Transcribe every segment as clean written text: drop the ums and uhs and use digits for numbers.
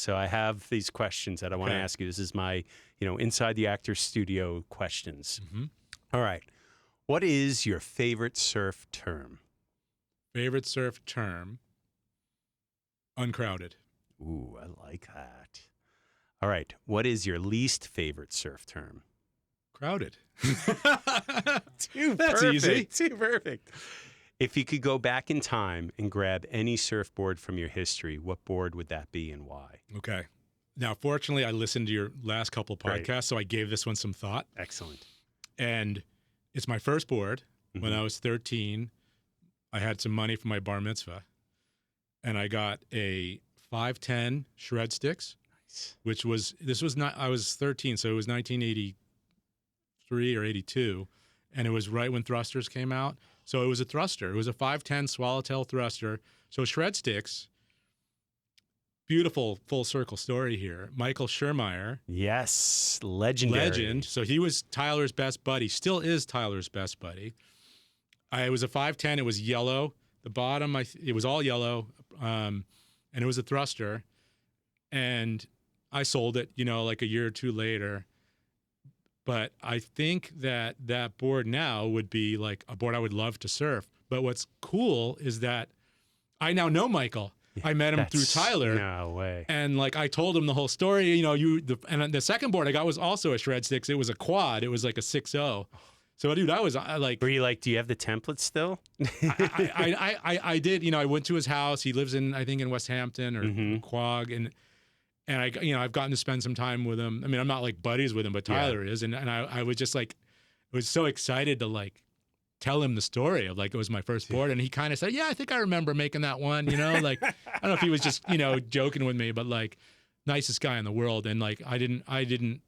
So I have these questions that I want to ask you. This is my, inside the actor studio questions. Mm-hmm. All right. What is your favorite surf term? Favorite surf term? Uncrowded. Ooh, I like that. All right. What is your least favorite surf term? Crowded. Too That's perfect. easy. Too perfect. If you could go back in time and grab any surfboard from your history, what board would that be and why? Okay. Now, fortunately, I listened to your last couple of podcasts, Right. so I gave this one some thought. Excellent. And it's my first board. Mm-hmm. When I was 13, I had some money for my bar mitzvah, and I got a 510 shred sticks, Nice. I was 13, so it was 1983 or 82, and it was right when thrusters came out. So it was a thruster. It was a 510 swallowtail thruster. So shred sticks, beautiful full circle story here. Michael Schermeyer. Yes. Legendary. Legend. So he was Tyler's best buddy, still is Tyler's best buddy. It was a 510. It was yellow. The bottom, it was all yellow, and it was a thruster. And I sold it, like a year or two later. But I think that board now would be like a board I would love to surf. But what's cool is that I now know Michael. I met him through Tyler. No way. And like I told him the whole story. And the second board I got was also a shred sticks. It was a quad. It was like a 6.0. So dude, I was like. Were you like, do you have the template still? I did. I went to his house. He lives in West Hampton or Quag, and I've gotten to spend some time with him. I mean, I'm not like buddies with him, but Tyler is, and I was just like, I was so excited to like tell him the story of like it was my first board, and he kind of said, "Yeah, I think I remember making that one." Like I don't know if he was just joking with me, but like nicest guy in the world, and like I didn't.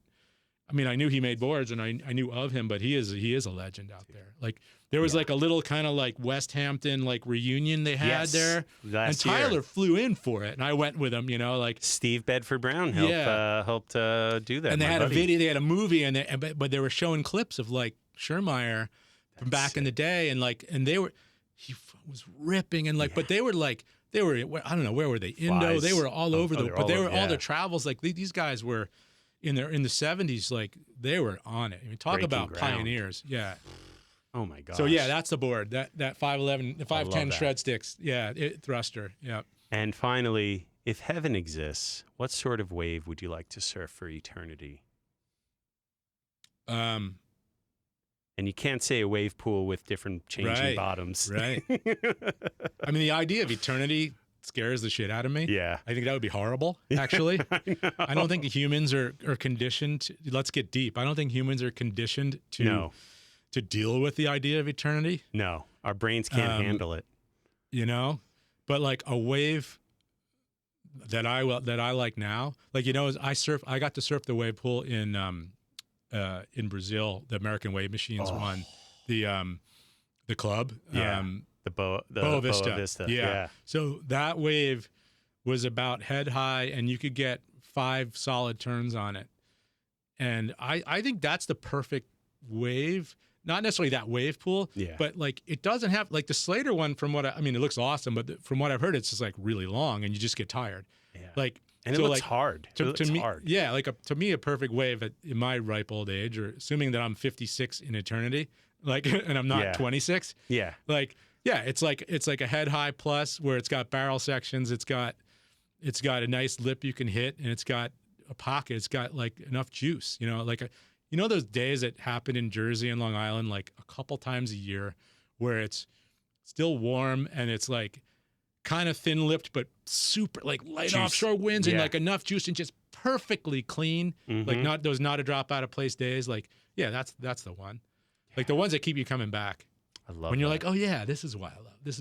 I mean, I knew he made boards, and I knew of him, but he is a legend out there. Like there was like a little kind of like West Hampton like reunion they had there, and Tyler flew in for it, and I went with him. Like Steve Bedford Brown helped do that. And they had a video, they had a movie, but they were showing clips of like Schermeyer from back in the day, and he was ripping, and like, but they were I don't know, where were they? Indo, they were all over all their travels. Like these guys were. In the 70s, like they were on it. I mean, talk Breaking about ground. Pioneers. Yeah. Oh my gosh. So yeah, that's the board. That 511, the 510 shred sticks. Yeah, thruster. Yeah. And finally, if heaven exists, what sort of wave would you like to surf for eternity? And you can't say a wave pool with different changing bottoms. Right. I mean, the idea of eternity scares the shit out of me. Yeah. I think that would be horrible, actually. I don't think humans are conditioned. Let's get deep. I don't think humans are conditioned to deal with the idea of eternity. No. Our brains can't handle it. But like a wave that I like now, like I got to surf the wave pool in Brazil. The American Wave Machines won the club. Yeah. The Boa Vista. Yeah. So that wave was about head high, and you could get 5 solid turns on it. And I think that's the perfect wave. Not necessarily that wave pool, but like it doesn't have like the Slater one. From what I mean, it looks awesome, but from what I've heard, it's just like really long, and you just get tired. Yeah. Like and it looks hard. To me, hard. Yeah. Like to me, a perfect wave in my ripe old age, or assuming that I'm 56 in eternity, like, and I'm not 26. Yeah. Like. Yeah, it's like a head high plus where it's got barrel sections, it's got a nice lip you can hit, and it's got a pocket. It's got like enough juice, like those days that happen in Jersey and Long Island like a couple times a year where it's still warm and it's like kind of thin-lipped but super like light juice. Offshore winds and like enough juice and just perfectly clean, like not a drop out of place days. Like that's the one, like the ones that keep you coming back. I love when you're like, oh yeah, this is why I love this.